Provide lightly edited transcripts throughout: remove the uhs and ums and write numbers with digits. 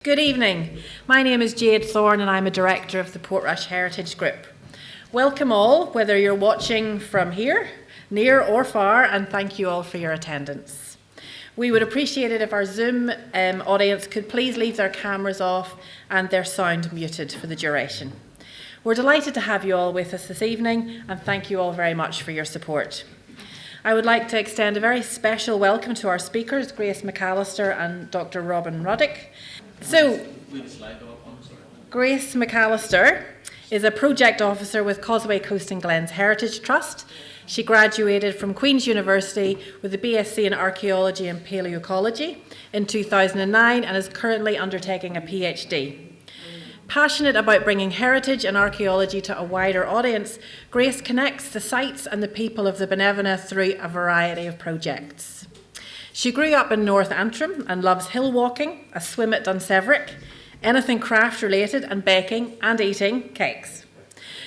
Good evening. My name is Jade Thorne and I'm a director of the Portrush Heritage Group. Welcome all, whether you're watching from here, near or far, and thank you all for your attendance. We would appreciate it if our Zoom audience could please leave their cameras off and their sound muted for the duration. We're delighted to have you all with us this evening and thank you all very much for your support. I would like to extend a very special welcome to our speakers, Grace McAlister and Dr Robin Ruddock. So, Grace McAlister is a project officer with Causeway Coast and Glens Heritage Trust. She graduated from Queen's University with a BSc in Archaeology and Paleoecology in 2009 and is currently undertaking a PhD. Passionate about bringing heritage and archaeology to a wider audience, Grace connects the sites and the people of the Binevenagh through a variety of projects. She grew up in North Antrim and loves hill walking, a swim at Dunseverick, anything craft related and baking and eating cakes.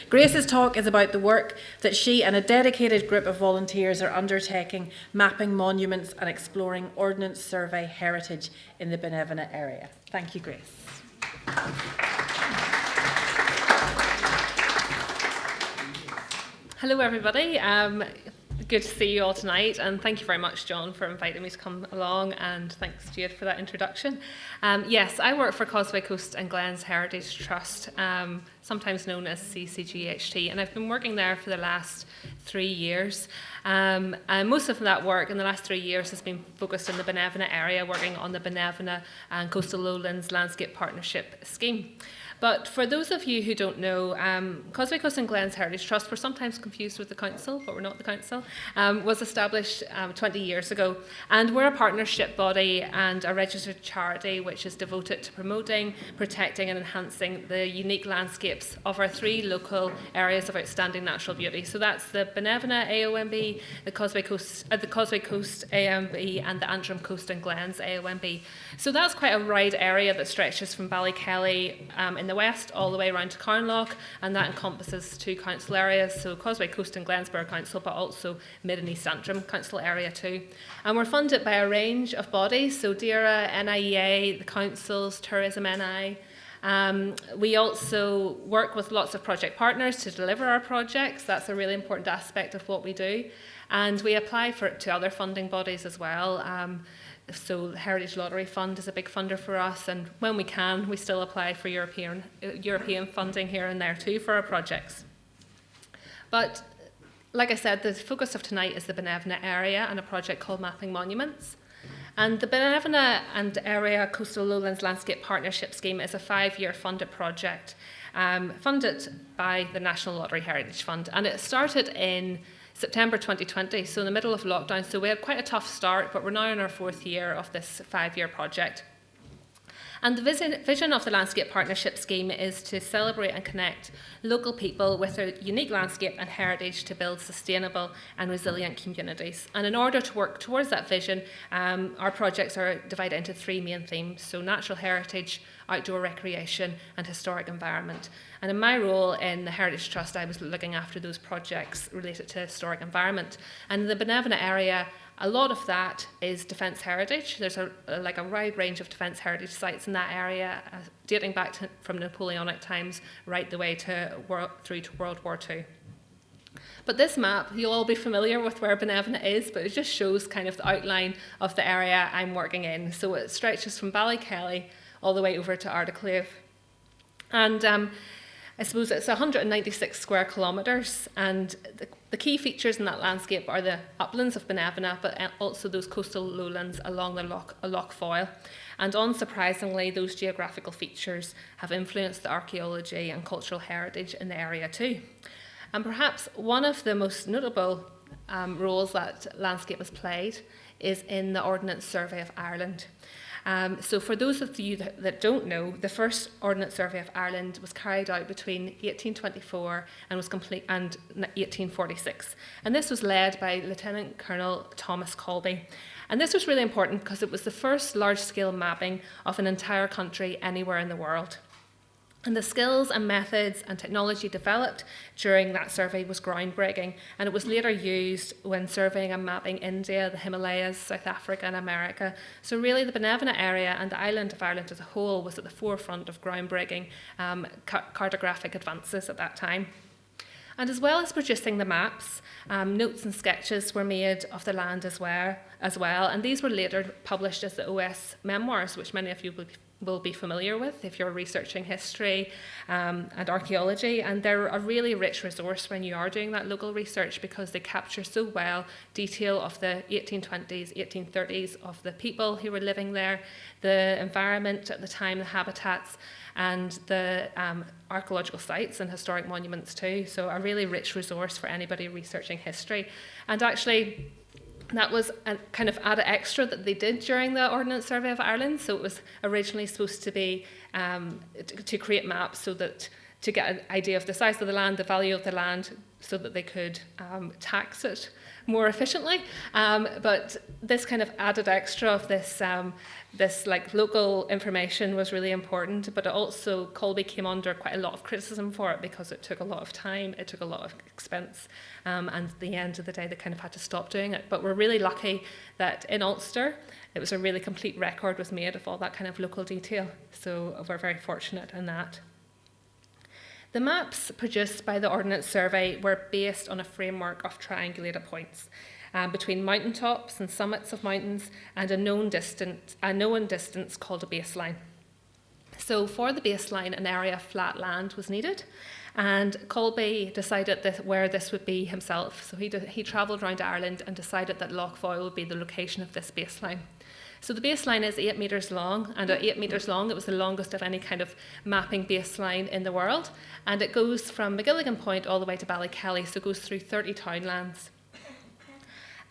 Grace's talk is about the work that she and a dedicated group of volunteers are undertaking, mapping monuments and exploring Ordnance Survey heritage in the Binevenagh area. Thank you, Grace. Hello everybody, good to see you all tonight and thank you very much John for inviting me to come along and thanks Jade for that introduction. Yes, I work for Causeway Coast and Glens Heritage Trust, sometimes known as CCGHT, and I've been working there for the last 3 years. And most of that work in the last 3 years has been focused in the Binevenagh area, working on the Binevenagh and Coastal Lowlands Landscape Partnership Scheme. But for those of you who don't know, Causeway Coast and Glens Heritage Trust, we're sometimes confused with the council, but we're not the council, was established 20 years ago. And we're a partnership body and a registered charity which is devoted to promoting, protecting and enhancing the unique landscapes of our 3 local areas of outstanding natural beauty. So that's the Binevenagh AOMB, the Causeway Coast AOMB and the Antrim Coast and Glens AOMB. So that's quite a wide area that stretches from Ballykelly in the west all the way around to Curragh, and that encompasses 2 council areas, so Causeway Coast and Glens Borough Council, but also Mid and East Antrim Council area too. And we're funded by a range of bodies, so DERA, NIEA, the councils, Tourism NI. We also work with lots of project partners to deliver our projects. That's a really important aspect of what we do. And we apply to other funding bodies as well. So the Heritage Lottery Fund is a big funder for us, and when we can, we still apply for European funding here and there too for our projects. But like I said, the focus of tonight is the Binevenagh area and a project called Mapping Monuments. And the Binevenagh and Area Coastal Lowlands Landscape Partnership Scheme is a 5-year funded project, funded by the National Lottery Heritage Fund, and it started in September 2020, so in the middle of lockdown, so we had quite a tough start, but we're now in our 4th year of this 5-year project. And the vision of the Landscape Partnership Scheme is to celebrate and connect local people with their unique landscape and heritage to build sustainable and resilient communities. And in order to work towards that vision, our projects are divided into 3 main themes, so natural heritage, outdoor recreation and historic environment. And in my role in the Heritage Trust, I was looking after those projects related to historic environment. And in the Binevenagh area, a lot of that is defence heritage. There's a wide range of defence heritage sites in that area, dating back from Napoleonic times right the way through to World War II. But this map, you'll all be familiar with where Binevenagh is, but it just shows kind of the outline of the area I'm working in. So it stretches from Ballykelly all the way over to Ardaclave. And I suppose it's 196 square kilometres, and the key features in that landscape are the uplands of Binevenagh, but also those coastal lowlands along the Loch Foyle. And unsurprisingly, those geographical features have influenced the archaeology and cultural heritage in the area too. And perhaps one of the most notable roles that landscape has played is in the Ordnance Survey of Ireland. So for those of you that don't know, the first Ordnance Survey of Ireland was carried out between 1824 and was complete and 1846. And this was led by Lieutenant Colonel Thomas Colby. And this was really important because it was the first large-scale mapping of an entire country anywhere in the world. And the skills and methods and technology developed during that survey was groundbreaking, and it was later used when surveying and mapping India, the Himalayas, South Africa and America. So really the Binevenagh area and the island of Ireland as a whole was at the forefront of groundbreaking cartographic advances at that time. And as well as producing the maps, notes and sketches were made of the land as well, and these were later published as the OS memoirs, which many of you will be familiar with if you're researching history and archaeology, and they're a really rich resource when you are doing that local research because they capture so well detail of the 1820s, 1830s, of the people who were living there, the environment at the time, the habitats, and the archaeological sites and historic monuments too. So a really rich resource for anybody researching history. And actually, that was a kind of added extra that they did during the Ordnance Survey of Ireland. So it was originally supposed to be to create maps so that to get an idea of the size of the land, the value of the land, so that they could tax it more efficiently. But this kind of added extra of this like local information was really important, but it also Colby came under quite a lot of criticism for it because it took a lot of time, it took a lot of expense, and at the end of the day they kind of had to stop doing it. But we're really lucky that in Ulster it was a really complete record was made of all that kind of local detail, so we're very fortunate in that. The maps produced by the Ordnance Survey were based on a framework of triangulated points between mountaintops and summits of mountains and a known distance called a baseline. So for the baseline, an area of flat land was needed, and Colby decided where this would be himself. So he travelled around Ireland and decided that Lough Foyle would be the location of this baseline. So the baseline is 8 metres long, and at 8 metres long, it was the longest of any kind of mapping baseline in the world, and it goes from McGilligan Point all the way to Ballykelly, so it goes through 30 townlands.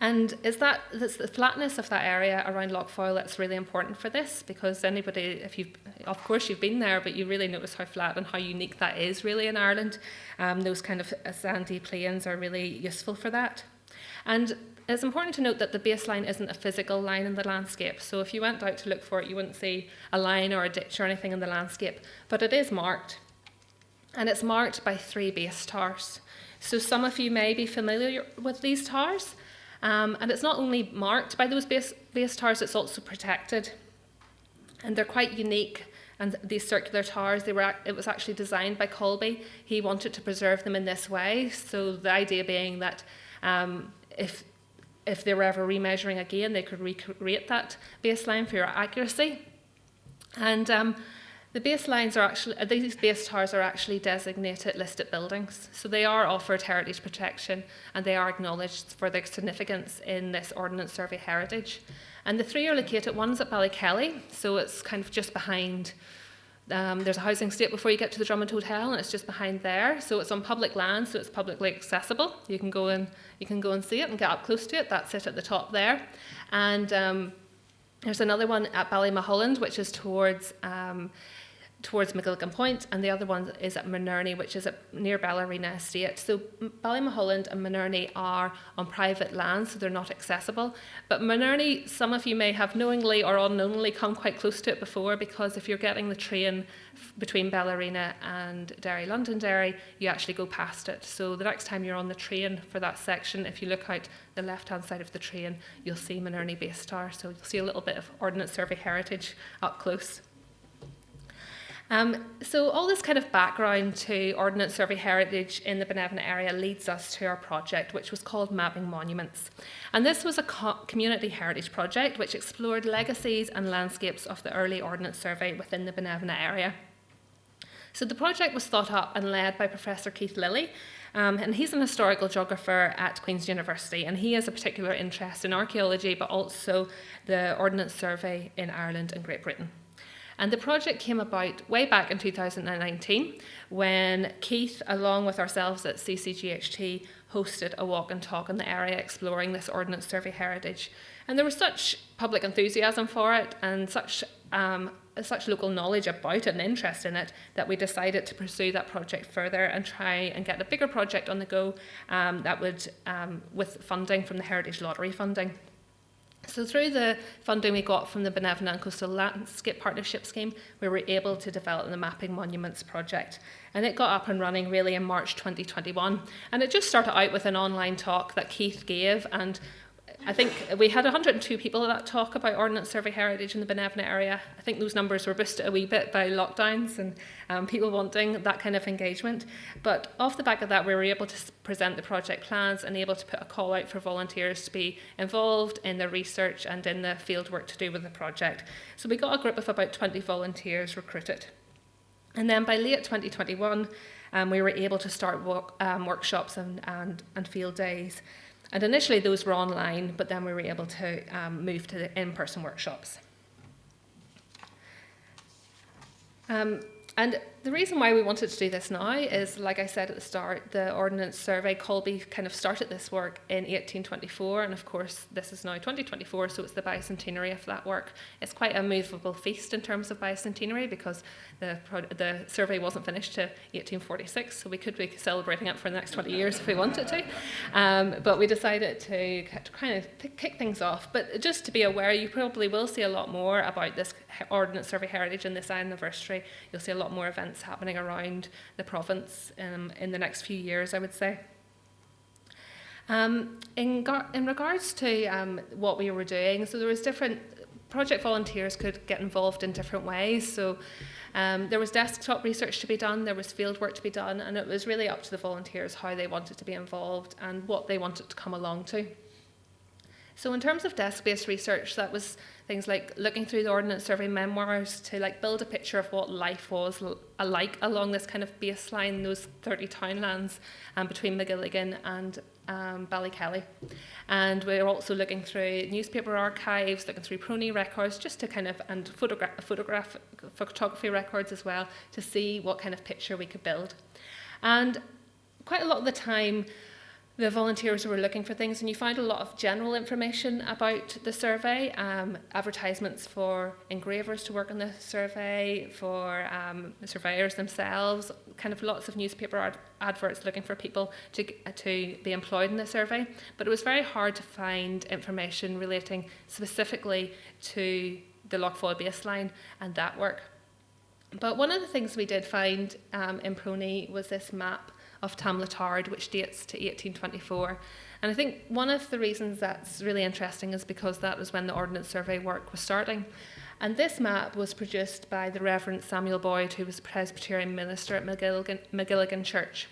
And it's the flatness of that area around Lough Foyle that's really important for this, because anybody, of course you've been there, but you really notice how flat and how unique that is really in Ireland. Those kind of sandy plains are really useful for that. And it's important to note that the baseline isn't a physical line in the landscape. So if you went out to look for it, you wouldn't see a line or a ditch or anything in the landscape, but it is marked. And it's marked by 3 base towers. So some of you may be familiar with these towers. And it's not only marked by those base towers, it's also protected. And they're quite unique. And these circular towers, it was actually designed by Colby. He wanted to preserve them in this way. So the idea being that if they were ever remeasuring again, they could recreate that baseline for your accuracy. And the baselines are actually, these base towers are actually designated listed buildings. So they are offered heritage protection and they are acknowledged for their significance in this Ordnance Survey heritage. And the 3 are located, one's at Ballykelly, so it's kind of just behind, there's a housing estate before you get to the Drummond Hotel, and it's just behind there. So it's on public land, so it's publicly accessible. You can go and see it and get up close to it. That's it at the top there. And there's another one at Ballymahulland, which is towards McGilligan Point, and the other one is at Minerney, which is near Ballerina Estate. So Ballymahulland and Minerney are on private land, so they're not accessible. But Minerney, some of you may have knowingly or unknowingly come quite close to it before, because if you're getting the train between Ballerina and Derry, Londonderry, you actually go past it. So the next time you're on the train for that section, if you look out the left-hand side of the train, you'll see Minerney Base Tower. So you'll see a little bit of Ordnance Survey heritage up close. So all this kind of background to Ordnance Survey heritage in the Binevenagh area leads us to our project, which was called Mapping Monuments. And this was a community heritage project which explored legacies and landscapes of the early Ordnance Survey within the Binevenagh area. So the project was thought up and led by Professor Keith Lilly, and he's an historical geographer at Queen's University, and he has a particular interest in archaeology, but also the Ordnance Survey in Ireland and Great Britain. And the project came about way back in 2019 when Keith, along with ourselves at CCGHT, hosted a walk and talk in the area exploring this Ordnance Survey heritage. And there was such public enthusiasm for it and such local knowledge about it and interest in it that we decided to pursue that project further and try and get a bigger project on the go that would, with funding from the Heritage Lottery funding. So through the funding we got from the Binevenagh and Coastal Landscape Partnership Scheme, we were able to develop the Mapping Monuments project. And it got up and running really in March 2021. And it just started out with an online talk that Keith gave, and I think we had 102 people at that talk about Ordnance Survey heritage in the Binevenagh area. I think those numbers were boosted a wee bit by lockdowns and people wanting that kind of engagement. But off the back of that, we were able to present the project plans and able to put a call out for volunteers to be involved in the research and in the field work to do with the project. So we got a group of about 20 volunteers recruited. And then by late 2021, we were able to start workshops and field days. And initially those were online, but then we were able to move to the in-person workshops. And the reason why we wanted to do this now is, like I said at the start, the Ordnance Survey, Colby kind of started this work in 1824, and of course this is now 2024, so it's the bicentenary of that work. It's quite a movable feast in terms of bicentenary, because the survey wasn't finished to 1846, so we could be celebrating it for the next 20 years if we wanted to. But we decided to kind of kick things off. But just to be aware, you probably will see a lot more about this Ordnance Survey heritage in this anniversary. You'll see a lot more events happening around the province in the next few years, I would say. In regards to what we were doing, so there was different project volunteers could get involved in different ways. So there was desktop research to be done, there was field work to be done, and it was really up to the volunteers how they wanted to be involved and what they wanted to come along to. So in terms of desk-based research, that was things like looking through the Ordnance Survey memoirs to build a picture of what life was like along this kind of baseline, those 30 townlands between Magilligan and Ballykelly. And we're also looking through newspaper archives, looking through prony records, just to and photography records as well, to see what kind of picture we could build. And quite a lot of the time, the volunteers were looking for things, and you found a lot of general information about the survey, advertisements for engravers to work on the survey, for surveyors themselves, kind of lots of newspaper adverts looking for people to be employed in the survey. But it was very hard to find information relating specifically to the Lochfoyle baseline and that work. But one of the things we did find in Prony was this map of Tamletard, which dates to 1824. And I think one of the reasons that's really interesting is because that was when the Ordnance Survey work was starting. And this map was produced by the Reverend Samuel Boyd, who was a Presbyterian minister at McGilligan Church.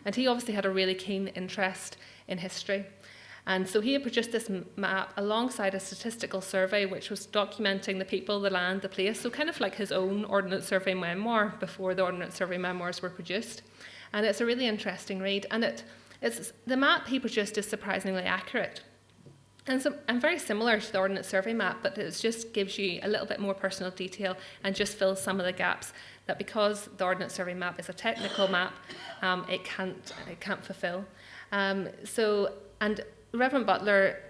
And he obviously had a really keen interest in history. And so he had produced this map alongside a statistical survey which was documenting the people, the land, the place, so kind of like his own Ordnance Survey memoir before the Ordnance Survey memoirs were produced. And it's a really interesting read. And the map he produced is surprisingly accurate. And very similar to the Ordnance Survey map, but it just gives you a little bit more personal detail and just fills some of the gaps that, because the Ordnance Survey map is a technical map, it can't fulfill. And Reverend Butler,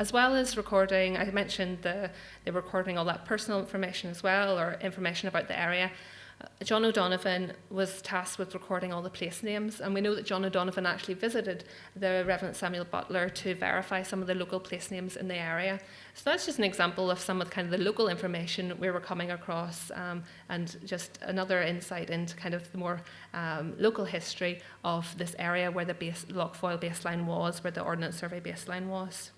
as well as recording, I mentioned they were recording all that personal information as well, or information about the area. John O'Donovan was tasked with recording all the place names, and we know that John O'Donovan actually visited the Reverend Samuel Butler to verify some of the local place names in the area. So that's just an example of some of the local information we were coming across, and just another insight into kind of the more local history of this area where the Lochfoyle baseline was, where the Ordnance Survey baseline was.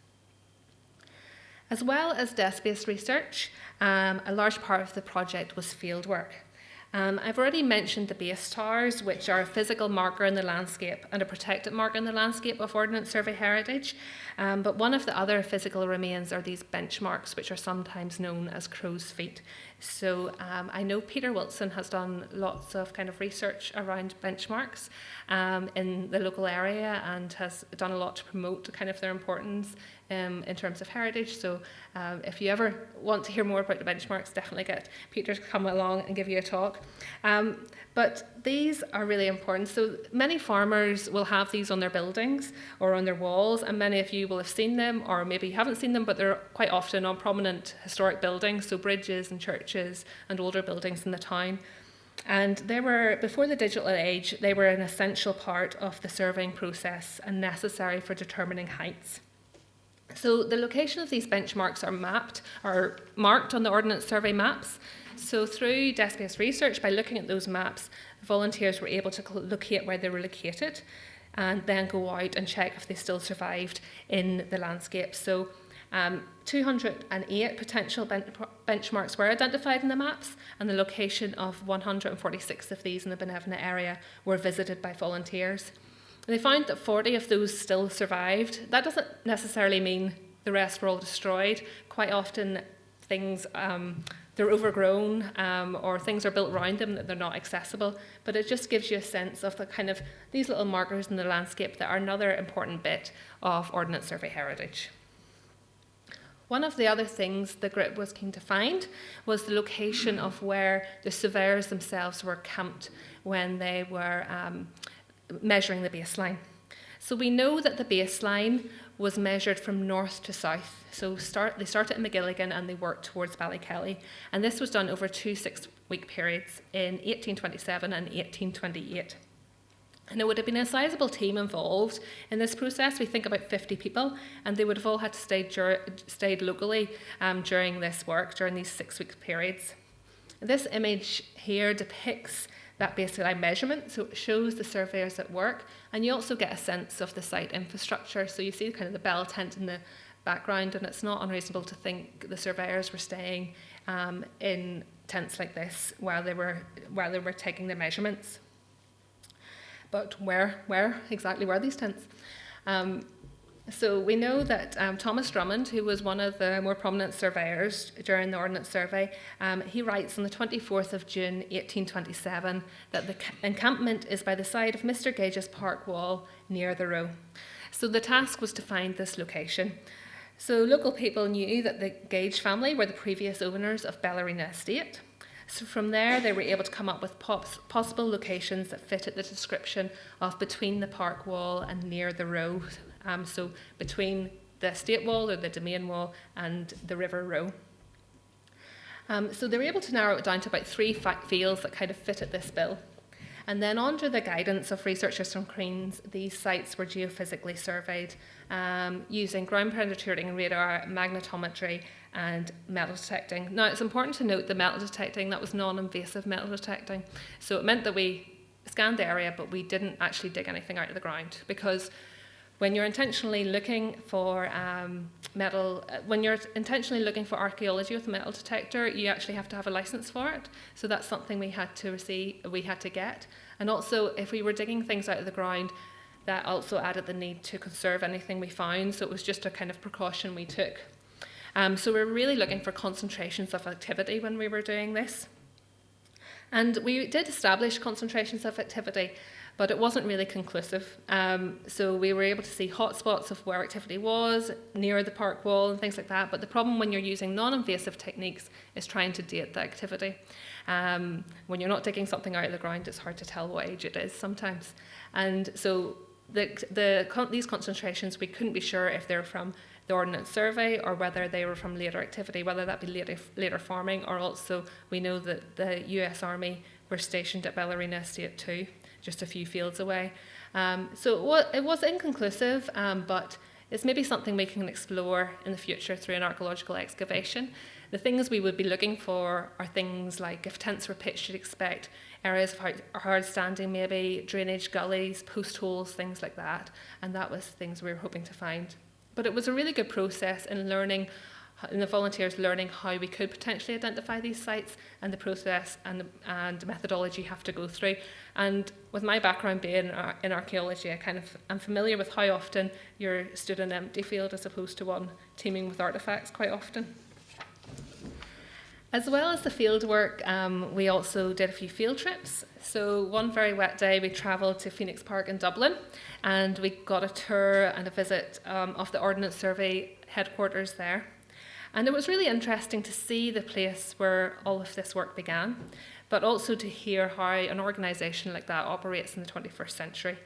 As well as desk-based research, a large part of the project was field work. I've already mentioned the base towers, which are a physical marker in the landscape and a protected marker in the landscape of Ordnance Survey heritage. But one of the other physical remains are these benchmarks, which are sometimes known as crow's feet. So I know Peter Wilson has done lots of kind of research around benchmarks in the local area and has done a lot to promote kind of their importance in terms of heritage. So if you ever want to hear more about the benchmarks, definitely get Peter to come along and give you a talk. But these are really important. So many farmers will have these on their buildings or on their walls, and many of you will have seen them, or maybe you haven't seen them, but they're quite often on prominent historic buildings, so bridges and churches and older buildings in the town. And they were, before the digital age, they were an essential part of the surveying process and necessary for determining heights. So the location of these benchmarks are marked on the Ordnance Survey maps. So through desk-based research, by looking at those maps, volunteers were able to locate where they were located and then go out and check if they still survived in the landscape. So 208 potential benchmarks were identified in the maps, and the location of 146 of these in the Binevenagh area were visited by volunteers. They found that 40 of those still survived. That doesn't necessarily mean the rest were all destroyed. Quite often things, they're overgrown or things are built around them that they're not accessible, but it just gives you a sense of the kind of these little markers in the landscape that are another important bit of Ordnance Survey heritage. One of the other things the group was keen to find was the location of where the surveyors themselves were camped when they were measuring the baseline. So we know that the baseline was measured from north to south. So they started in McGilligan and they worked towards Ballykelly. And this was done over 2 6-week periods in 1827 and 1828. And it would have been a sizable team involved in this process. We think about 50 people, and they would have all had to stay locally during this work, during these 6-week periods. This image here depicts that baseline measurement, so it shows the surveyors at work, and you also get a sense of the site infrastructure. So you see kind of the bell tent in the background, and it's not unreasonable to think the surveyors were staying in tents like this while they were taking their measurements. But where exactly were these tents? So we know that Thomas Drummond, who was one of the more prominent surveyors during the Ordnance Survey, he writes on the 24th of June 1827 that the encampment is by the side of Mr. Gage's park wall near the row. So the task was to find this location. So local people knew that the Gage family were the previous owners of Ballerina Estate. So from there, they were able to come up with possible locations that fitted the description of between the park wall and near the row. So between the estate wall or the domain wall and the river row. So they were able to narrow it down to about 3 fields that kind of fitted this bill. And then under the guidance of researchers from Queen's, these sites were geophysically surveyed using ground penetrating radar, magnetometry and metal detecting. Now it's important to note the metal detecting, that was non-invasive metal detecting. So it meant that we scanned the area but we didn't actually dig anything out of the ground, because when you're intentionally looking for archaeology with a metal detector, you actually have to have a license for it. So that's something we had to get. And also, if we were digging things out of the ground, that also added the need to conserve anything we found. So it was just a kind of precaution we took. So we're really looking for concentrations of activity when we were doing this. And we did establish concentrations of activity, but it wasn't really conclusive. So we were able to see hotspots of where activity was, near the park wall and things like that. But the problem when you're using non-invasive techniques is trying to date the activity. When you're not digging something out of the ground, it's hard to tell what age it is sometimes. And so these concentrations, we couldn't be sure if they were from the Ordnance Survey or whether they were from later activity, whether that be later farming, or also we know that the US Army were stationed at Ballerina Estate too, just a few fields away. So it was inconclusive, but it's maybe something we can explore in the future through an archaeological excavation. The things we would be looking for are things like if tents were pitched, you'd expect areas of hard standing, maybe drainage gullies, post holes, things like that. And that was things we were hoping to find. But it was a really good process in learning, and the volunteers learning how we could potentially identify these sites and the process and methodology you have to go through. And with my background being in archaeology, I'm familiar with how often you're stood in an empty field as opposed to one teeming with artefacts quite often. As well as the field work, we also did a few field trips. So one very wet day, we travelled to Phoenix Park in Dublin, and we got a tour and a visit of the Ordnance Survey headquarters there. And it was really interesting to see the place where all of this work began, but also to hear how an organisation like that operates in the 21st century.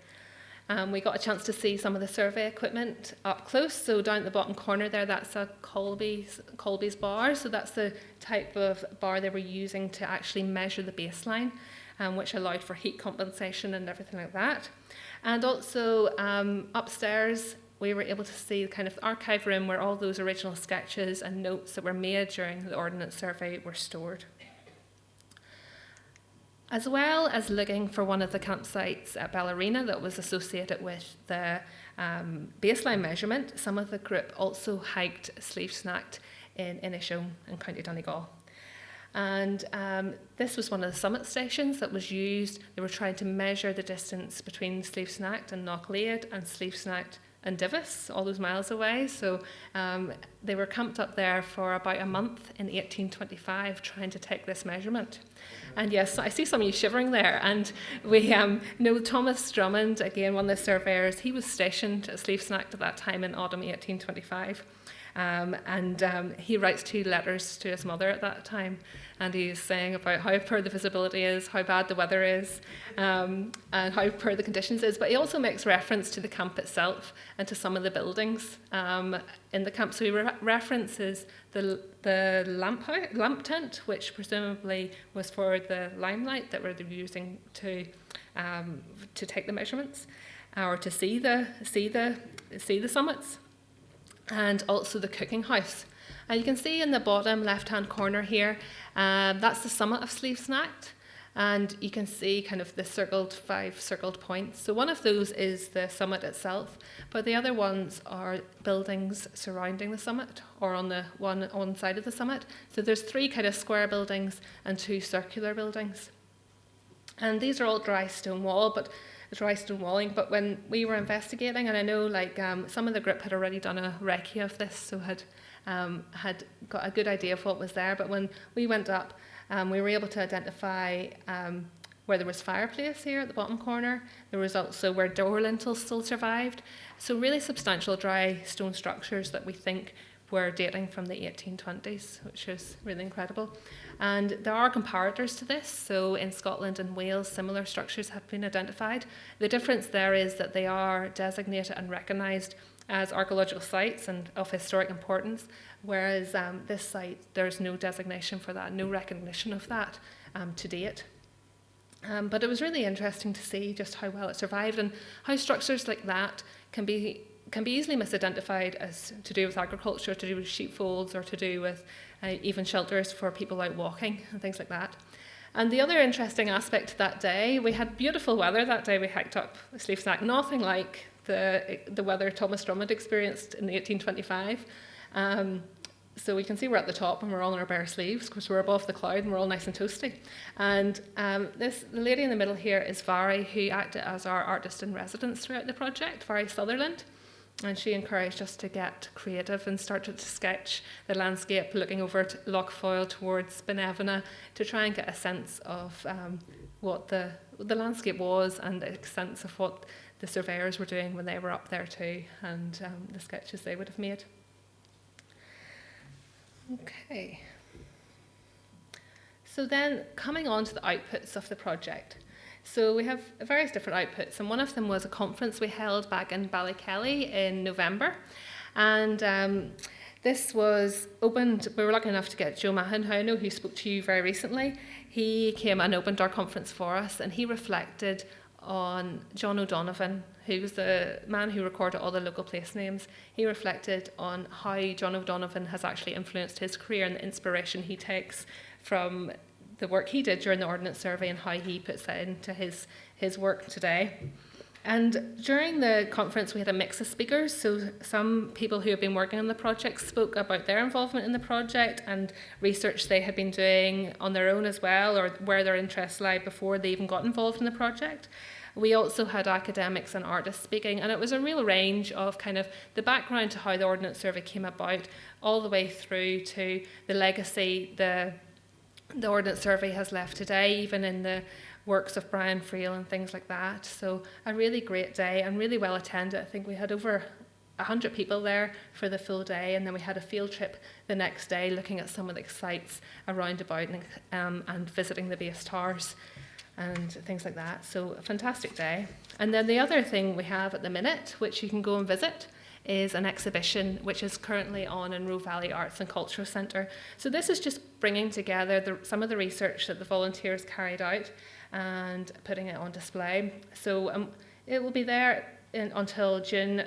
We got a chance to see some of the survey equipment up close. So down at the bottom corner there, that's a Colby's bar. So that's the type of bar they were using to actually measure the baseline, which allowed for heat compensation and everything like that. And also upstairs we were able to see kind of the archive room where all those original sketches and notes that were made during the Ordnance Survey were stored. As well as looking for one of the campsites at Ballerina that was associated with the baseline measurement, some of the group also hiked Sleevesnacht in Inishowen in County Donegal. And this was one of the summit stations that was used. They were trying to measure the distance between Sleevesnacht and Knocklade and Sleevesnacht and Divis, all those miles away. So they were camped up there for about a month in 1825 trying to take this measurement. And yes, I see some of you shivering there. And we know Thomas Drummond, again, one of the surveyors, he was stationed at Sleevesnacht at that time in autumn 1825. He writes 2 letters to his mother at that time, and he's saying about how poor the visibility is, how bad the weather is, and how poor the conditions is. But he also makes reference to the camp itself and to some of the buildings in the camp. So he references the lamp tent, which presumably was for the limelight that we're using to take the measurements or to see the summits. And also the cooking house. You can see in the bottom left-hand corner here, that's the summit of Sleevesnacht, and you can see kind of the 5 circled points. So one of those is the summit itself, but the other ones are buildings surrounding the summit, or on the one side of the summit. So there's 3 kind of square buildings and 2 circular buildings. And these are all dry stone walling, but when we were investigating, and I know some of the group had already done a recce of this, so had got a good idea of what was there, but when we went up, we were able to identify where there was fireplace here at the bottom corner. There was also where door lintels still survived, so really substantial dry stone structures that we think were dating from the 1820s, which is really incredible. And there are comparators to this. So in Scotland and Wales, similar structures have been identified. The difference there is that they are designated and recognised as archaeological sites and of historic importance, whereas this site, there's no designation for that, no recognition of that to date. But it was really interesting to see just how well it survived and how structures like that can be easily misidentified as to do with agriculture, to do with sheepfolds, or to do with even shelters for people out walking and things like that. And the other interesting aspect that day, we had beautiful weather that day. We hiked up Sleevesnacht, nothing like the weather Thomas Drummond experienced in 1825. So we can see we're at the top and we're all in our bare sleeves because we're above the cloud and we're all nice and toasty. And the lady in the middle here is Vary, who acted as our artist in residence throughout the project, Vary Sutherland. And she encouraged us to get creative and started to sketch the landscape looking over to Lochfoyle towards Binevenagh to try and get a sense of what the landscape was and a sense of what the surveyors were doing when they were up there too, and the sketches they would have made. Okay. So then coming on to the outputs of the project. So we have various different outputs, and one of them was a conference we held back in Ballykelly in November. And this was opened, we were lucky enough to get Joe Mahan, who I know who spoke to you very recently. He came and opened our conference for us, and he reflected on John O'Donovan, who was the man who recorded all the local place names. He reflected on how John O'Donovan has actually influenced his career and the inspiration he takes from the work he did during the Ordnance Survey and how he puts that into his work today. And during the conference, we had a mix of speakers. So some people who have been working on the project spoke about their involvement in the project and research they had been doing on their own as well, or where their interests lie before they even got involved in the project. We also had academics and artists speaking, and it was a real range of kind of the background to how the Ordnance Survey came about, all the way through to the legacy the Ordnance Survey has left today, even in the works of Brian Friel and things like that. So a really great day and really well attended. I think we had over 100 people there for the full day, and then we had a field trip the next day looking at some of the sites around about and visiting the base towers and things like that. So a fantastic day. And then the other thing we have at the minute, which you can go and visit, is an exhibition which is currently on in Roe Valley Arts and Cultural Centre. So this is just bringing together some of the research that the volunteers carried out and putting it on display. So it will be there until June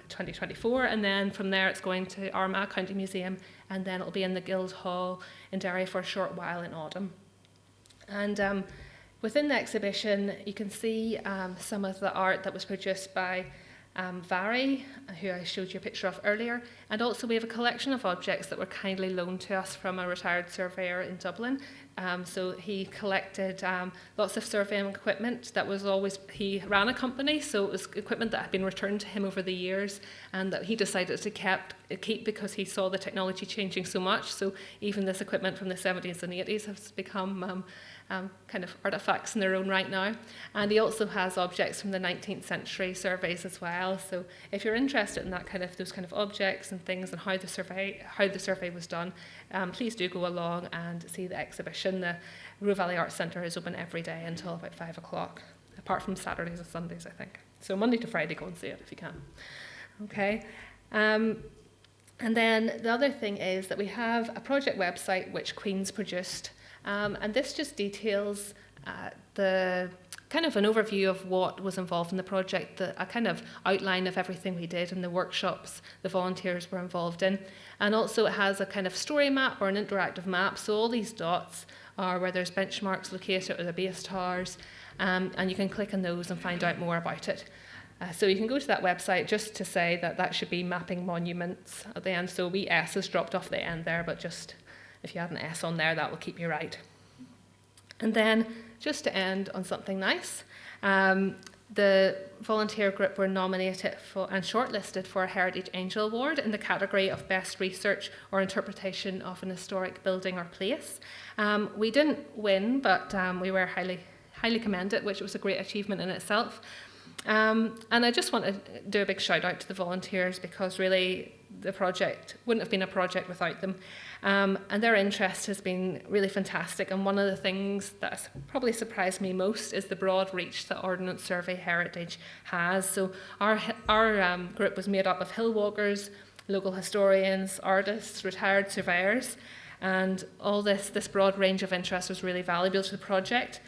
2024, and then from there it's going to Armagh County Museum, and then it'll be in the Guildhall in Derry for a short while in autumn. And within the exhibition, you can see some of the art that was produced by Vary, who I showed you a picture of earlier, and also we have a collection of objects that were kindly loaned to us from a retired surveyor in Dublin. So he collected lots of surveying equipment that was always, he ran a company, so it was equipment that had been returned to him over the years and that he decided to keep because he saw the technology changing so much. So even this equipment from the 70s and 80s has become kind of artifacts in their own right now. And he also has objects from the 19th century surveys as well. So if you're interested in that kind of those kind of objects and things and how the survey was done, please do go along and see the exhibition. The Rural Valley Arts Centre is open every day until about 5 o'clock, apart from Saturdays and Sundays, I think. So Monday to Friday, go and see it if you can. Okay. And then the other thing is that we have a project website which Queen's produced. And this just details the kind of an overview of what was involved in the project, a kind of outline of everything we did and the workshops the volunteers were involved in. And also it has a kind of story map or an interactive map. So all these dots are where there's benchmarks located or the base towers, and you can click on those and find out more about it. So you can go to that website just to say that that should be mapping monuments at the end. So wee S is dropped off the end there, but just if you had an S on there, that will keep you right. And then, just to end on something nice, the volunteer group were nominated and shortlisted for a Heritage Angel Award in the category of Best Research or Interpretation of an Historic Building or Place. We didn't win, but we were highly commended, which was a great achievement in itself. And I just want to do a big shout out to the volunteers because really the project wouldn't have been a project without them. And their interest has been really fantastic. And one of the things that has probably surprised me most is the broad reach that Ordnance Survey Heritage has. So our group was made up of hill walkers, local historians, artists, retired surveyors, and all this broad range of interest was really valuable to the project.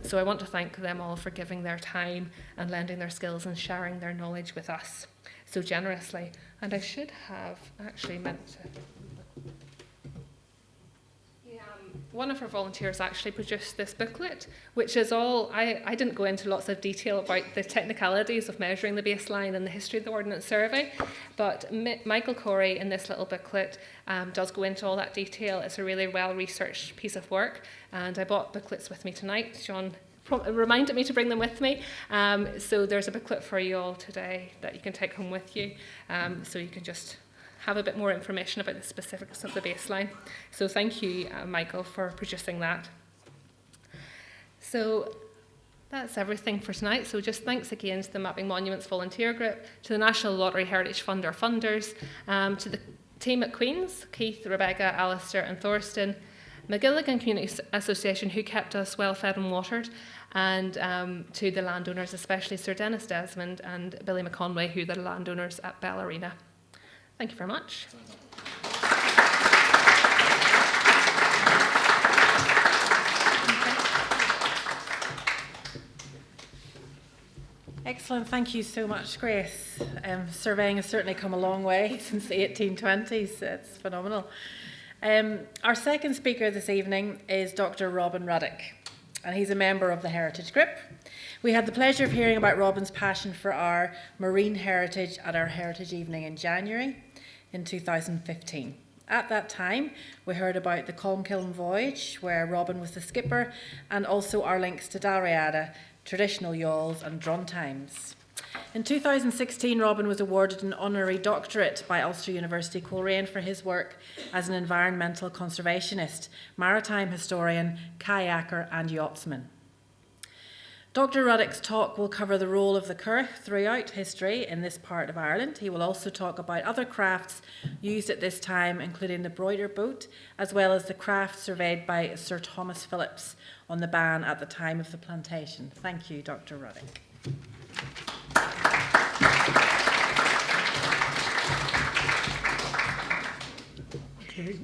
So I want to thank them all for giving their time and lending their skills and sharing their knowledge with us so generously. And I should have actually meant to... One of our volunteers actually produced this booklet, which is all, I didn't go into lots of detail about the technicalities of measuring the baseline and the history of the Ordnance Survey, but Michael Corey in this little booklet does go into all that detail. It's a really well-researched piece of work, and I bought booklets with me tonight. John reminded me to bring them with me, so there's a booklet for you all today that you can take home with you, so you can just have a bit more information about the specifics of the baseline. So thank you, Michael, for producing that. So that's everything for tonight. So just thanks again to the Mapping Monuments Volunteer Group, to the National Lottery Heritage Fund, our funders, to the team at Queen's, Keith, Rebecca, Alistair and Thorsten, McGilligan Community Association, who kept us well fed and watered, and to the landowners, especially Sir Dennis Desmond and Billy McConway, who are the landowners at Bell Arena. Thank you very much. Excellent, thank you so much, Grace. Surveying has certainly come a long way since the 1820s. It's phenomenal. Our second speaker this evening is Dr Robin Ruddock, and he's a member of the Heritage Group. We had the pleasure of hearing about Robin's passion for our marine heritage at our Heritage Evening in January in 2015. At that time, we heard about the Colmciln voyage, where Robin was the skipper, and also our links to Dalriada, traditional yawls and druntimes. In 2016, Robin was awarded an honorary doctorate by Ulster University Coleraine for his work as an environmental conservationist, maritime historian, kayaker and yachtsman. Dr Ruddock's talk will cover the role of the Curragh throughout history in this part of Ireland. He will also talk about other crafts used at this time, including the broider boat, as well as the craft surveyed by Sir Thomas Phillips on the Bann at the time of the plantation. Thank you, Dr Ruddock. Okay.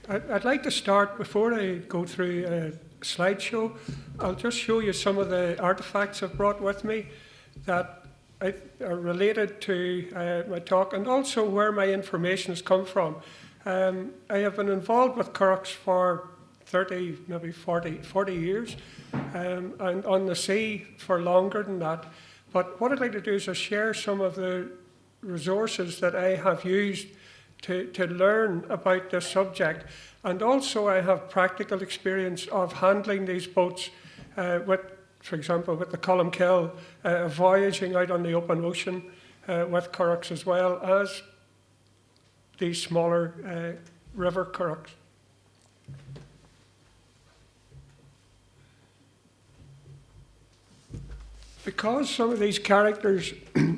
I'd like to start, before I go through a slideshow, I'll just show you some of the artifacts I've brought with me that are related to my talk, and also where my information has come from. I have been involved with Currachs for 30, maybe 40 years, and on the sea for longer than that. But what I'd like to do is to share some of the resources that I have used to learn about this subject. And also I have practical experience of handling these boats with, for example, with the Columkill, voyaging out on the open ocean with Currachs, as well as these smaller river Currachs. Because some of these characters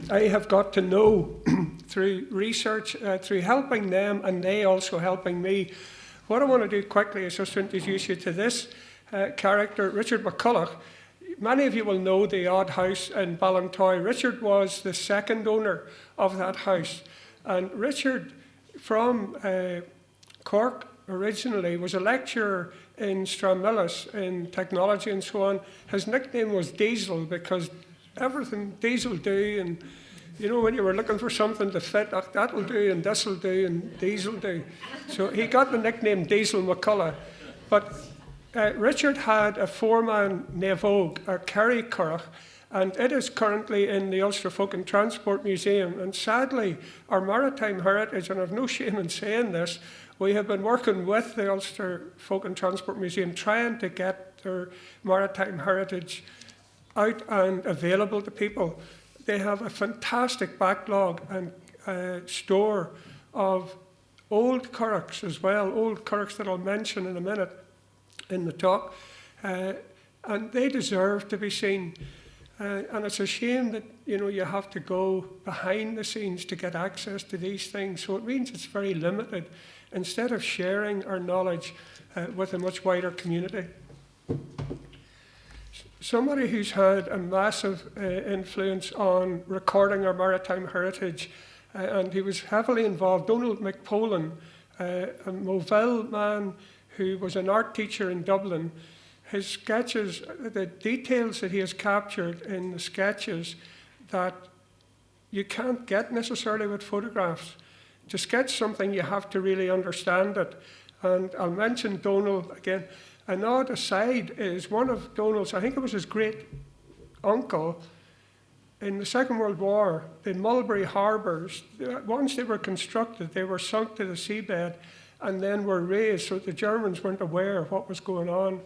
I have got to know through research, through helping them, and they also helping me, what I want to do quickly is just introduce you to this character, Richard McCulloch. Many of you will know the odd house in Ballintoy. Richard was the second owner of that house. And Richard, from Cork originally, was a lecturer in Stranmillis in technology and so on. His nickname was Diesel because everything Diesel do, and you know, when you were looking for something to fit, that'll do, and this'll do, and Diesel do. So he got the nickname Diesel McCulloch. But Richard had a four-man Nevogue, a Kerry Curragh, and it is currently in the Ulster Folk and Transport Museum. And sadly, our maritime heritage, and I've no shame in saying this, we have been working with the Ulster Folk and Transport Museum trying to get their maritime heritage out and available to people. They have a fantastic backlog and store of old Currachs as well, old Currachs that I'll mention in a minute in the talk. And they deserve to be seen. And it's a shame that, you know, you have to go behind the scenes to get access to these things. So it means it's very limited, instead of sharing our knowledge with a much wider community. Somebody who's had a massive influence on recording our maritime heritage, and he was heavily involved, Donald McPolin, a Moville man who was an art teacher in Dublin. His sketches, the details that he has captured in the sketches that you can't get necessarily with photographs. To sketch something, you have to really understand it. And I'll mention Donald again. An odd aside is one of Donald's, I think it was his great uncle, in the Second World War, the Mulberry harbours, once they were constructed, they were sunk to the seabed and then were raised, so the Germans weren't aware of what was going on.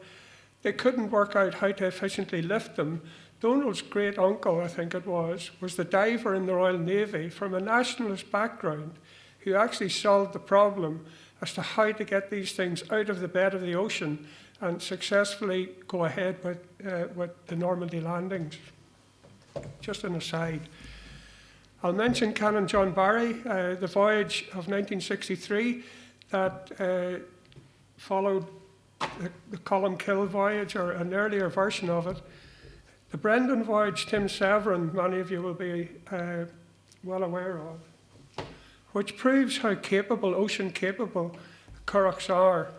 They couldn't work out how to efficiently lift them. Donald's great uncle, I think it was the diver in the Royal Navy from a nationalist background who actually solved the problem as to how to get these things out of the bed of the ocean and successfully go ahead with the Normandy landings. Just an aside. I'll mention Canon John Barry, the voyage of 1963 that followed the Columkill voyage, or an earlier version of it. The Brendan voyage, Tim Severin, many of you will be well aware of, which proves how capable, ocean capable, Currachs are.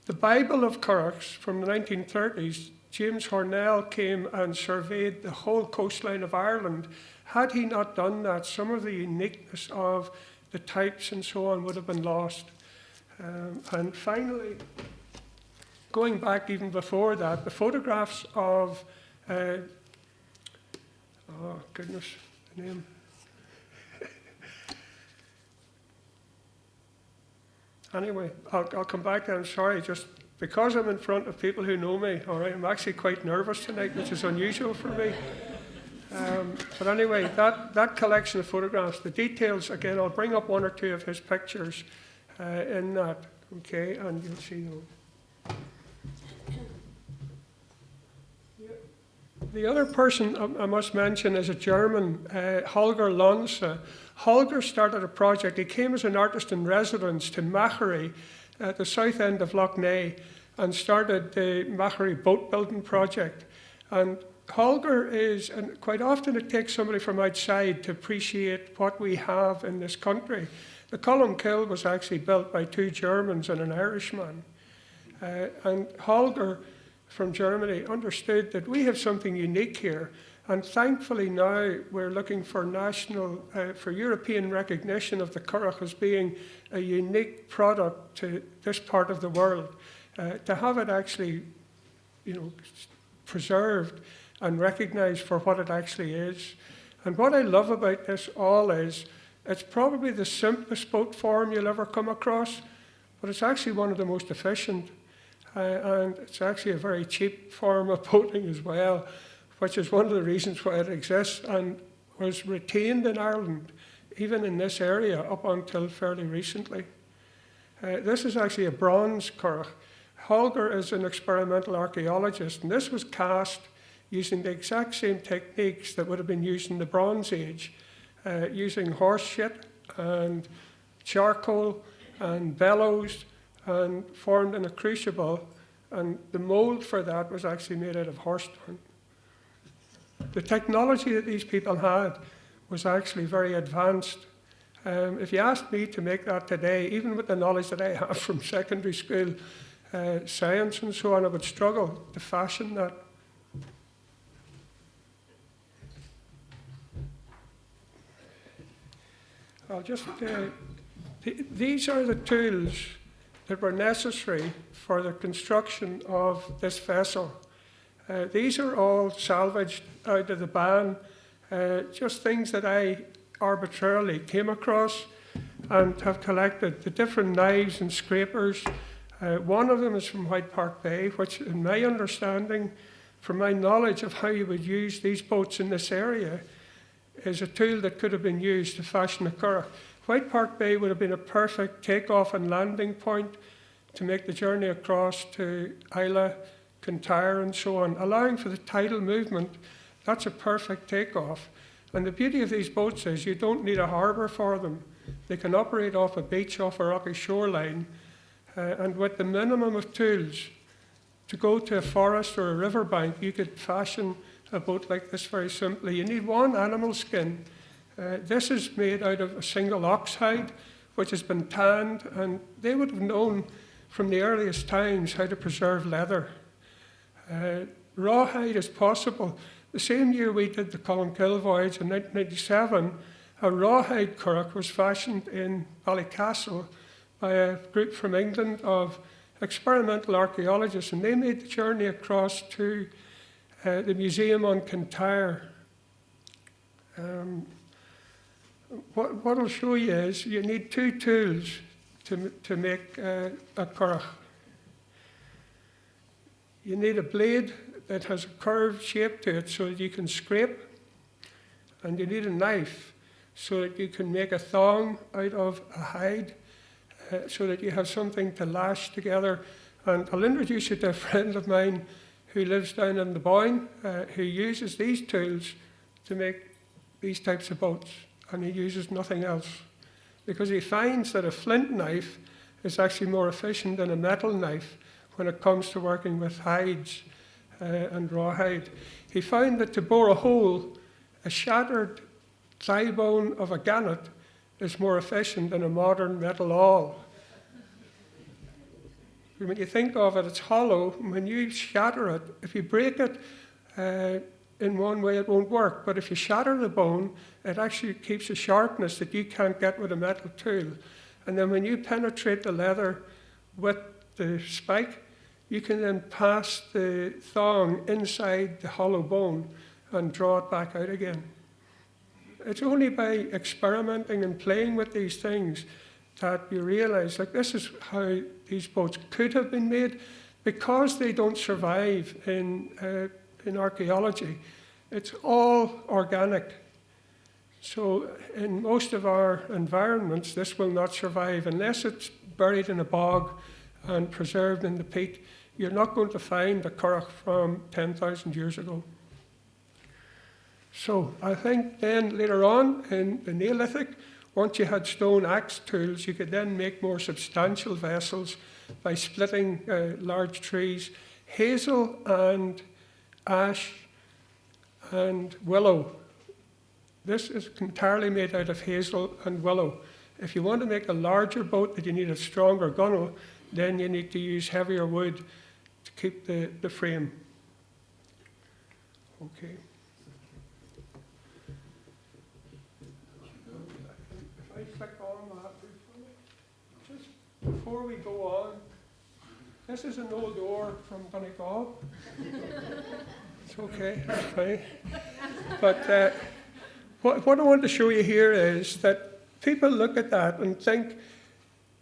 The Bible of Currachs from the 1930s, James Hornell came and surveyed the whole coastline of Ireland. Had he not done that, some of the uniqueness of the types and so on would have been lost. And finally, going back even before that, the photographs of, oh goodness, the name. Anyway, I'll come back there. I'm sorry, just because I'm in front of people who know me, all right, I'm actually quite nervous tonight, which is unusual for me. But anyway, that collection of photographs, the details, again, I'll bring up one or two of his pictures in that, okay, and you'll see those. The other person I must mention is a German, Holger Lonse. Holger started a project. He came as an artist in residence to Machary at the south end of Lough Neagh and started the Machary boat building project. And Holger is, and quite often it takes somebody from outside to appreciate what we have in this country. The Columkill was actually built by two Germans and an Irishman. And Holger from Germany understood that we have something unique here. And thankfully now we're looking for for European recognition of the Currach as being a unique product to this part of the world. To have it actually, preserved and recognized for what it actually is. And what I love about this all is, it's probably the simplest boat form you'll ever come across, but it's actually one of the most efficient. And it's actually a very cheap form of boating as well, which is one of the reasons why it exists and was retained in Ireland, even in this area, up until fairly recently. This is actually a bronze Currach. Holger is an experimental archaeologist, and this was cast using the exact same techniques that would have been used in the Bronze Age, using horse shit and charcoal and bellows, and formed in a crucible, and the mold for that was actually made out of horse dung. The technology that these people had was actually very advanced. If you asked me to make that today, even with the knowledge that I have from secondary school, science and so on, I would struggle to fashion that. These are the tools that were necessary for the construction of this vessel. These are all salvaged out of the ban, just things that I arbitrarily came across and have collected. The different knives and scrapers. One of them is from White Park Bay, which in my understanding, from my knowledge of how you would use these boats in this area, is a tool that could have been used to fashion a Currach. White Park Bay would have been a perfect takeoff and landing point to make the journey across to Islay, Kintyre and so on, allowing for the tidal movement. That's a perfect takeoff. And the beauty of these boats is you don't need a harbour for them. They can operate off a beach, off a rocky shoreline, and with the minimum of tools to go to a forest or a riverbank, you could fashion a boat like this very simply. You need one animal skin. This is made out of a single ox hide, which has been tanned, and they would have known from the earliest times how to preserve leather. Rawhide is possible. The same year we did the Columkill voyage in 1997, a rawhide currach was fashioned in Ballycastle by a group from England of experimental archaeologists, and they made the journey across to the museum on Kintyre. What I'll show you is you need two tools to make a currach. You need a blade that has a curved shape to it so that you can scrape, and you need a knife so that you can make a thong out of a hide, so that you have something to lash together. And I'll introduce you to a friend of mine who lives down in the Boyne, who uses these tools to make these types of boats, and he uses nothing else, because he finds that a flint knife is actually more efficient than a metal knife when it comes to working with hides and rawhide. He found that to bore a hole, a shattered thigh bone of a gannet is more efficient than a modern metal awl. When you think of it, it's hollow. When you shatter it, if you break it in one way, it won't work. But if you shatter the bone, it actually keeps a sharpness that you can't get with a metal tool. And then when you penetrate the leather with the spike, you can then pass the thong inside the hollow bone and draw it back out again. It's only by experimenting and playing with these things that you realize, like, this is how these boats could have been made. Because they don't survive in archaeology, it's all organic. So in most of our environments, this will not survive unless it's buried in a bog and preserved in the peat. You're not going to find a currach from 10,000 years ago. So I think then later on in the Neolithic, once you had stone axe tools, you could then make more substantial vessels by splitting large trees. Hazel and ash and willow. This is entirely made out of hazel and willow. If you want to make a larger boat that you need a stronger gunwale, then you need to use heavier wood to keep the frame. Okay. before we go on, this is an old oar from Donegal. It's okay, it's fine. But what I want to show you here is that people look at that and think,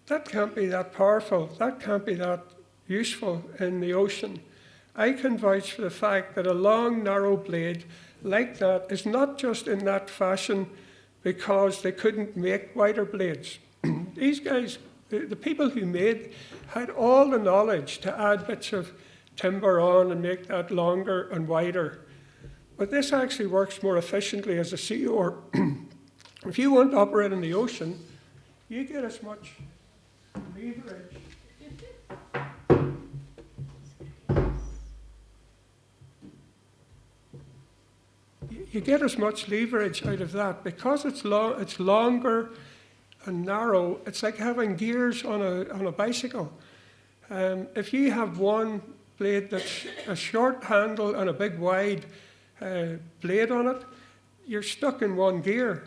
that can't be that powerful, that can't be that useful in the ocean. I can vouch for the fact that a long, narrow blade like that is not just in that fashion because they couldn't make wider blades. These guys, the people who made, had all the knowledge to add bits of timber on and make that longer and wider. But this actually works more efficiently as a sea oar. If you want to operate in the ocean, you get as much leverage. You get as much leverage out of that because it's longer and narrow. It's like having gears on a bicycle. If you have one blade that's a short handle and a big wide blade on it, you're stuck in one gear.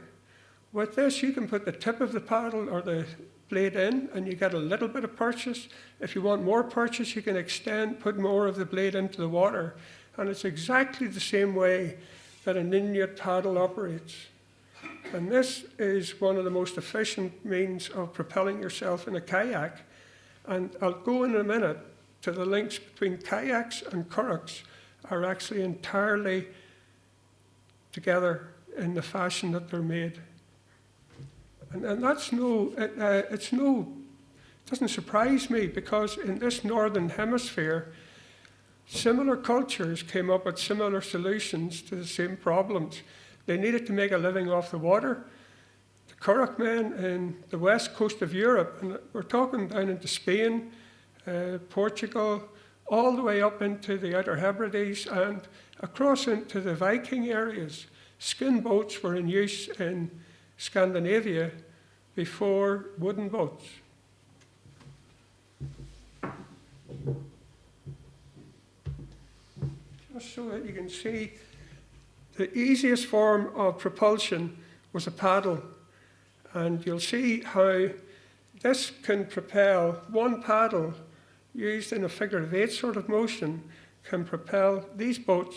With this, you can put the tip of the paddle or the blade in and you get a little bit of purchase. If you want more purchase, you can extend, put more of the blade into the water. And it's exactly the same way that an Inuit paddle operates. And this is one of the most efficient means of propelling yourself in a kayak. And I'll go in a minute to the links between kayaks and currachs are actually entirely together in the fashion that they're made. And that's it doesn't surprise me because in this northern hemisphere, similar cultures came up with similar solutions to the same problems. They needed to make a living off the water. The Currach men in the west coast of Europe, and we're talking down into Spain, Portugal, all the way up into the Outer Hebrides and across into the Viking areas. Skin boats were in use in Scandinavia before wooden boats. Just so that you can see, the easiest form of propulsion was a paddle. And you'll see how this can propel, one paddle used in a figure of eight sort of motion can propel these boats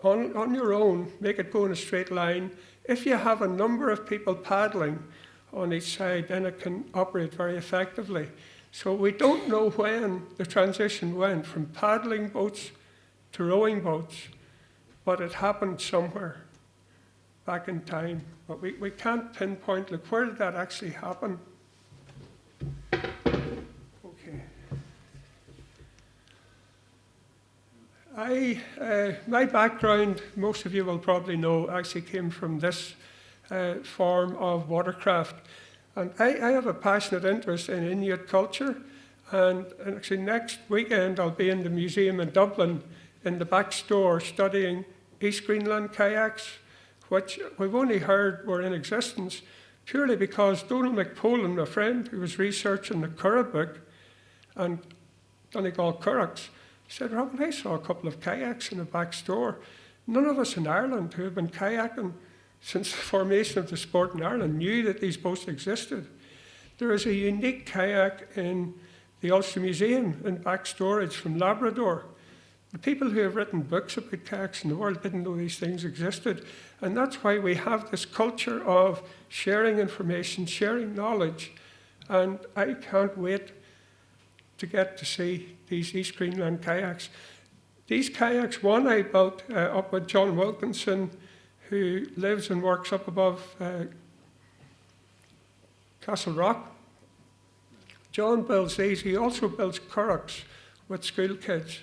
on your own, make it go in a straight line. If you have a number of people paddling on each side, then it can operate very effectively. So we don't know when the transition went from paddling boats to rowing boats, but it happened somewhere back in time. But we can't pinpoint, like, where did that actually happen? Okay. My background, most of you will probably know, actually came from this form of watercraft. And I have a passionate interest in Inuit culture. And actually next weekend I'll be in the museum in Dublin in the back store studying East Greenland kayaks, which we've only heard were in existence purely because Donald McPolin, a friend who was researching the Curragh book and Donegal Currachs, said, Robin, I saw a couple of kayaks in the back store. None of us in Ireland who have been kayaking since the formation of the sport in Ireland knew that these boats existed. There is a unique kayak in the Ulster Museum in back storage from Labrador. The people who have written books about kayaks in the world didn't know these things existed. And that's why we have this culture of sharing information, sharing knowledge. And I can't wait to get to see these East Greenland kayaks. These kayaks, one I built up with John Wilkinson, who lives and works up above Castle Rock. John builds these. He also builds currachs with school kids.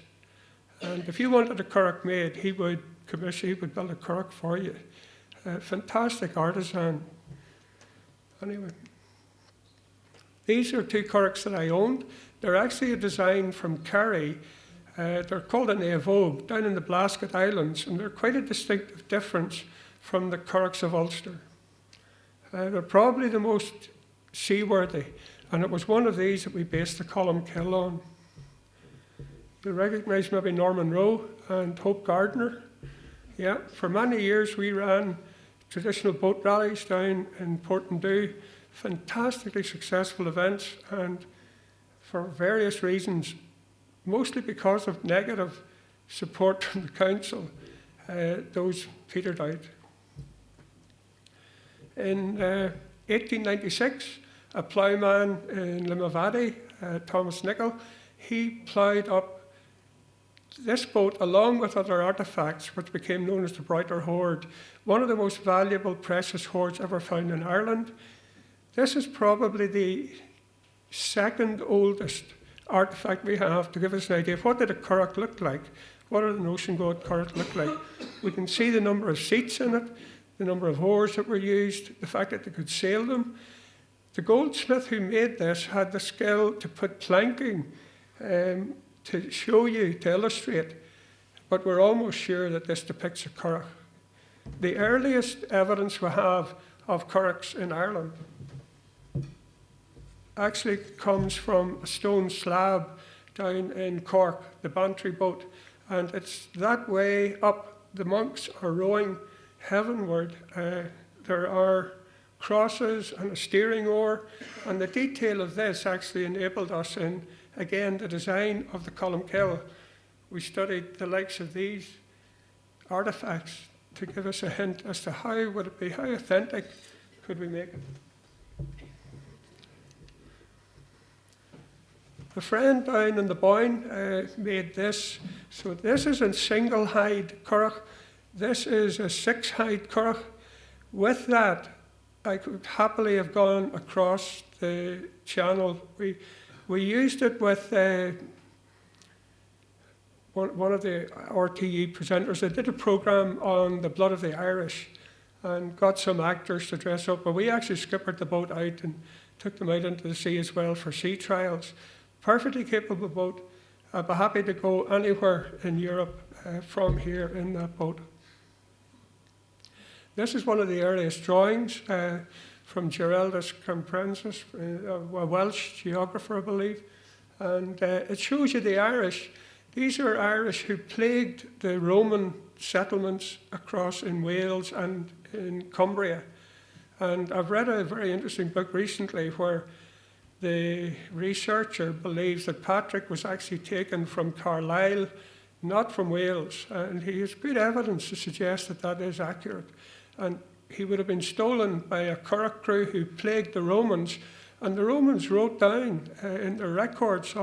And if you wanted a currach made, he would build a currach for you. Fantastic artisan. Anyway, these are two currachs that I owned. They're actually a design from Curragh. They're called an Evogue down in the Blasket Islands, and they're quite a distinctive difference from the currachs of Ulster. They're probably the most seaworthy, and it was one of these that we based the column kill on. You recognise maybe Norman Rowe and Hope Gardner. Yeah, for many years we ran traditional boat rallies down in Portrush fantastically successful events, and for various reasons, mostly because of negative support from the council, those petered out. In 1896, a ploughman in Limavady, Thomas Nichol, he ploughed up this boat along with other artefacts, which became known as the Brighter Hoard, one of the most valuable precious hoards ever found in Ireland. This is probably the second oldest artefact we have to give us an idea of what did a Currach look like. What did an ocean goat Currach look like? We can see the number of seats in it, the number of oars that were used, the fact that they could sail them. The goldsmith who made this had the skill to put planking to show you, to illustrate, but we're almost sure that this depicts a Currach. The earliest evidence we have of Currachs in Ireland actually comes from a stone slab down in Cork, the Bantry boat, and it's that way up. The monks are rowing heavenward. There are crosses and a steering oar, and the detail of this actually enabled us in, again, the design of the column-kill. We studied the likes of these artifacts to give us a hint as to how would it be, how authentic could we make it. A friend down in the Boyne made this. So this is a single hide Currach. This is a 6-hide Currach. With that, I could happily have gone across the channel. We used it with one of the RTE presenters. They did a program on the blood of the Irish and got some actors to dress up. But we actually skippered the boat out and took them out into the sea as well for sea trials. Perfectly capable boat. I'd be happy to go anywhere in Europe from here in that boat. This is one of the earliest drawings from Geraldus Cambrensis, a Welsh geographer, I believe. And it shows you the Irish. These are Irish who plagued the Roman settlements across in Wales and in Cumbria. And I've read a very interesting book recently where the researcher believes that Patrick was actually taken from Carlisle, not from Wales. And he has good evidence to suggest that that is accurate. And he would have been stolen by a Currach crew who plagued the Romans. And the Romans wrote down in their records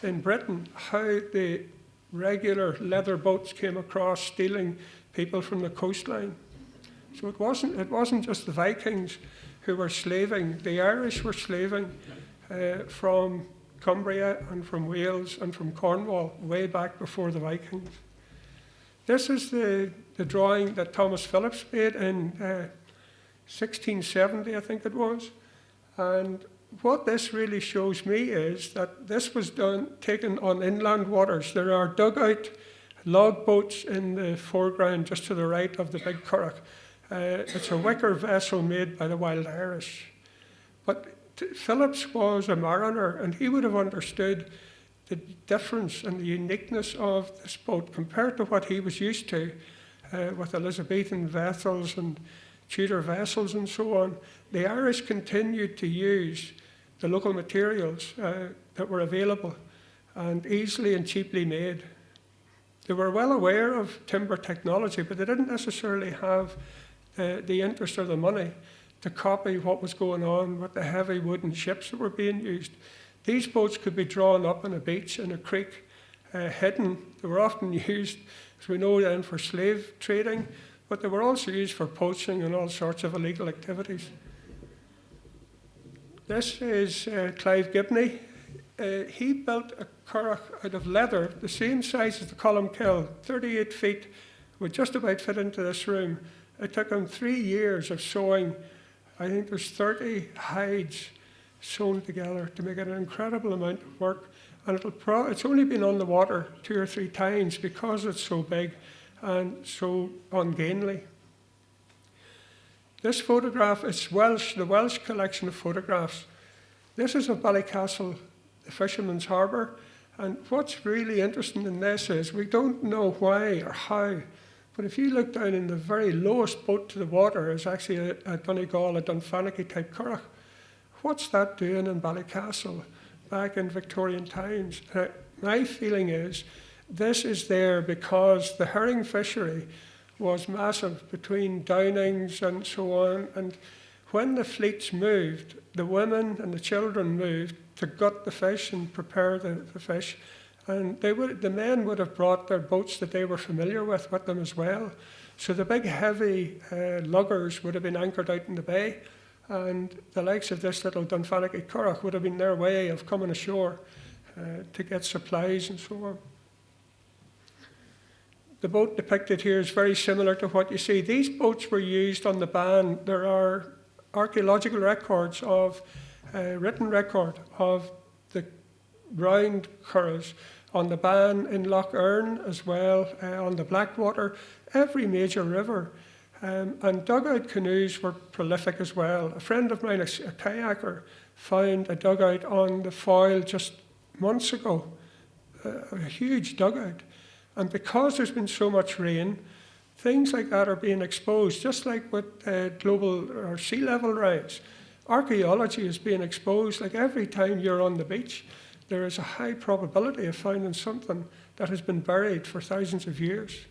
in Britain how the regular leather boats came across stealing people from the coastline. So it wasn't just the Vikings who were slaving. The Irish were slaving from Cumbria and from Wales and from Cornwall way back before the Vikings. This is the drawing that Thomas Phillips made in 1670, I think it was. And what this really shows me is that this was taken on inland waters. There are dugout log boats in the foreground just to the right of the big Currach. It's a wicker vessel made by the Wild Irish. But Phillips was a mariner, and he would have understood the difference and the uniqueness of this boat compared to what he was used to with Elizabethan vessels and Tudor vessels and so on. The Irish continued to use the local materials that were available and easily and cheaply made. They were well aware of timber technology, but they didn't necessarily have the interest or the money to copy what was going on with the heavy wooden ships that were being used. These boats could be drawn up on a beach, in a creek, hidden. They were often used, as we know then, for slave trading, but they were also used for poaching and all sorts of illegal activities. This is Clive Gibney. He built a Currach out of leather, the same size as the column-kill, 38 feet, would just about fit into this room. It took him 3 years of sewing. I think there's 30 hides sewn together to make it an incredible amount of work. And it's only been on the water 2 or 3 times because it's so big and so ungainly. This photograph is Welsh, the Welsh collection of photographs. This is of Ballycastle, the Fisherman's Harbour. And what's really interesting in this is we don't know why or how, but if you look down in the very lowest boat to the water is actually a Donegal, a Dunfanaghy type Currach. what's that doing in Ballycastle back in Victorian times? My feeling is this is there because the herring fishery was massive between Downings and so on, and when the fleets moved, the women and the children moved to gut the fish and prepare the fish, and the men would have brought their boats that they were familiar with them as well. So the big heavy luggers would have been anchored out in the bay, and the likes of this little Dunfanaghy Currach would have been their way of coming ashore to get supplies and so on. The boat depicted here is very similar to what you see. These boats were used on the Bann. There are archaeological records of, written record of the round curraghs on the Bann in Lough Erne as well, on the Blackwater, every major river. And dugout canoes were prolific as well. A friend of mine, a kayaker, found a dugout on the Foyle just months ago, a huge dugout. And because there's been so much rain, things like that are being exposed, just like with global or sea level rise. Archaeology is being exposed. Like every time you're on the beach, there is a high probability of finding something that has been buried for thousands of years.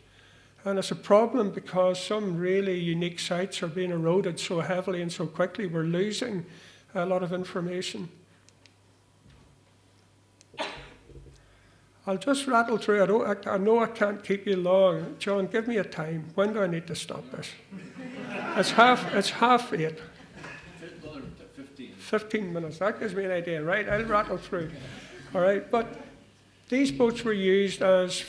And it's a problem because some really unique sites are being eroded so heavily and so quickly, we're losing a lot of information. I'll just rattle through. I know I can't keep you long. John, give me a time. When do I need to stop this? It's half 8. 15 minutes. That gives me an idea, right? I'll rattle through. All right, but these boats were used as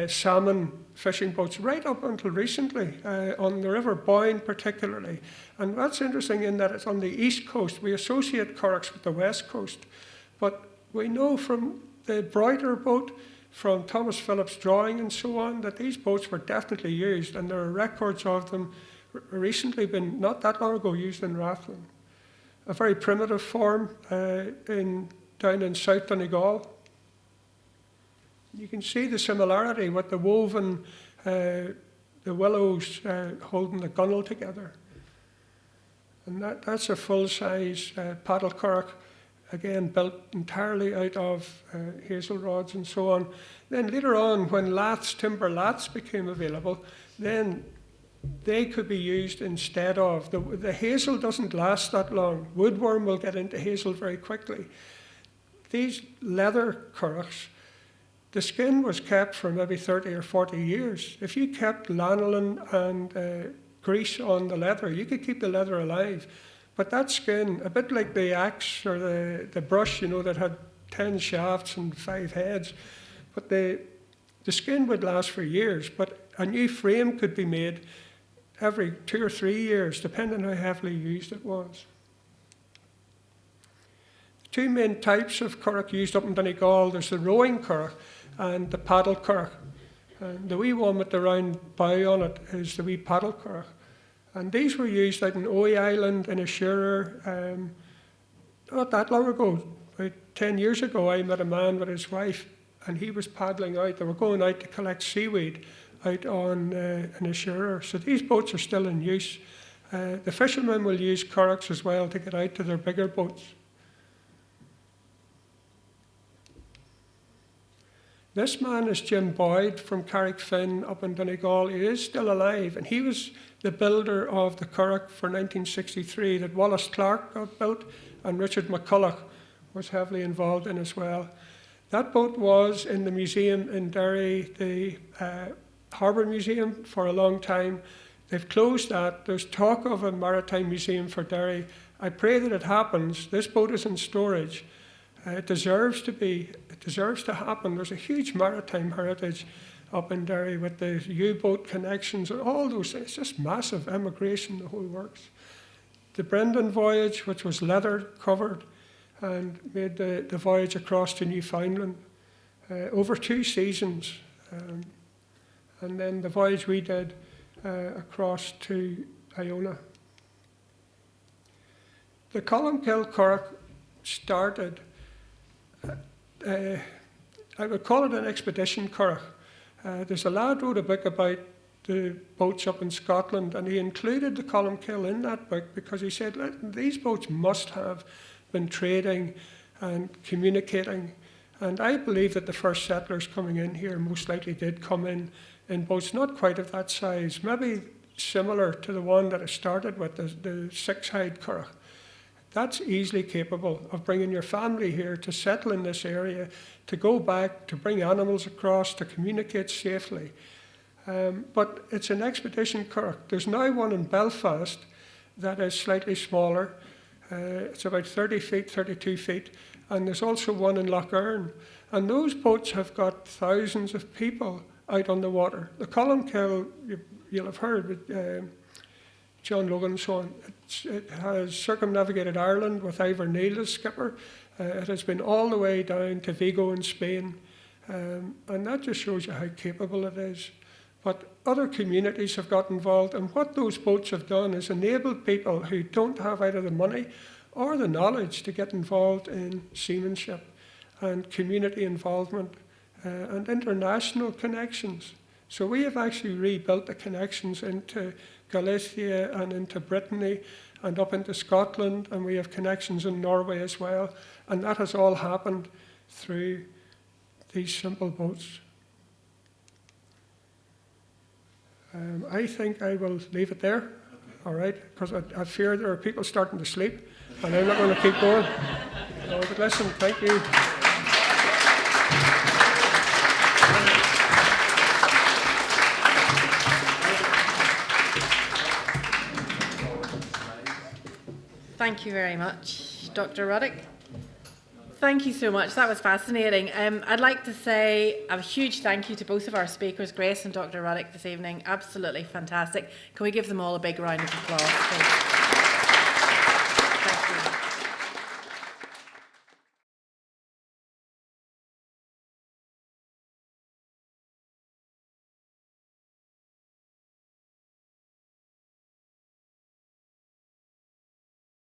salmon fishing boats right up until recently, on the River Boyne particularly. And that's interesting in that it's on the east coast. We associate Currachs with the west coast. But we know from the Broider boat, from Thomas Phillips' drawing and so on, that these boats were definitely used, and there are records of them recently been, not that long ago, used in Rathlin. A very primitive form down in South Donegal. You can see the similarity with the woven, the willows holding the gunwale together. And that's a full-size paddle currach, again built entirely out of hazel rods and so on. Then later on, when timber laths became available, then they could be used instead of. The hazel doesn't last that long. Woodworm will get into hazel very quickly. These leather currachs, the skin was kept for maybe 30 or 40 years. If you kept lanolin and grease on the leather, you could keep the leather alive. But that skin, a bit like the axe or the brush, that had 10 shafts and 5 heads, but the skin would last for years. But a new frame could be made every 2 or 3 years, depending on how heavily used it was. Two main types of currach used up in Donegal. There's the rowing currach and the paddle currach. And the wee one with the round bow on it is the wee paddle currach. And these were used out in Oe Island in Ashura. Not that long ago, about 10 years ago, I met a man with his wife, and he was paddling out. They were going out to collect seaweed out on in Ashura. So these boats are still in use. The fishermen will use currachs as well to get out to their bigger boats. This man is Jim Boyd from Carrickfinn up in Donegal. He is still alive, and he was the builder of the Currach for 1963 that Wallace Clark got built, and Richard McCulloch was heavily involved in as well. That boat was in the museum in Derry, the Harbour Museum, for a long time. They've closed that. There's talk of a maritime museum for Derry. I pray that it happens. This boat is in storage. It deserves to be. It deserves to happen. There's a huge maritime heritage up in Derry with the U-boat connections and all those things. It's just massive emigration, the whole works. The Brendan voyage, which was leather covered, and made the voyage across to Newfoundland over 2 seasons. And then the voyage we did across to Iona. The Columkill Currach started, I would call it an expedition currach. There's a lad wrote a book about the boats up in Scotland, and he included the Columkill in that book because he said, these boats must have been trading and communicating. And I believe that the first settlers coming in here most likely did come in boats not quite of that size, maybe similar to the one that I started with, the six-hide Curragh. That's easily capable of bringing your family here to settle in this area, to go back, to bring animals across, to communicate safely. But it's an expedition Curragh. There's now one in Belfast that is slightly smaller. It's about 30 feet, 32 feet. And there's also one in Lough Erne. And those boats have got thousands of people out on the water. The Columkill, you'll have heard with John Logan and so on. It has circumnavigated Ireland with Ivor Neil as skipper. It has been all the way down to Vigo in Spain. And that just shows you how capable it is. But other communities have got involved, and what those boats have done is enabled people who don't have either the money or the knowledge to get involved in seamanship and community involvement and international connections. So we have actually rebuilt the connections into Galicia and into Brittany and up into Scotland, and we have connections in Norway as well. And that has all happened through these simple boats. I think I will leave it there, all right, because I fear there are people starting to sleep, and I'm not going to keep going. No, but listen, thank you. Thank you very much, Dr. Ruddock. Thank you so much. That was fascinating. I'd like to say a huge thank you to both of our speakers, Grace and Dr. Ruddock, this evening. Absolutely fantastic. Can we give them all a big round of applause, please?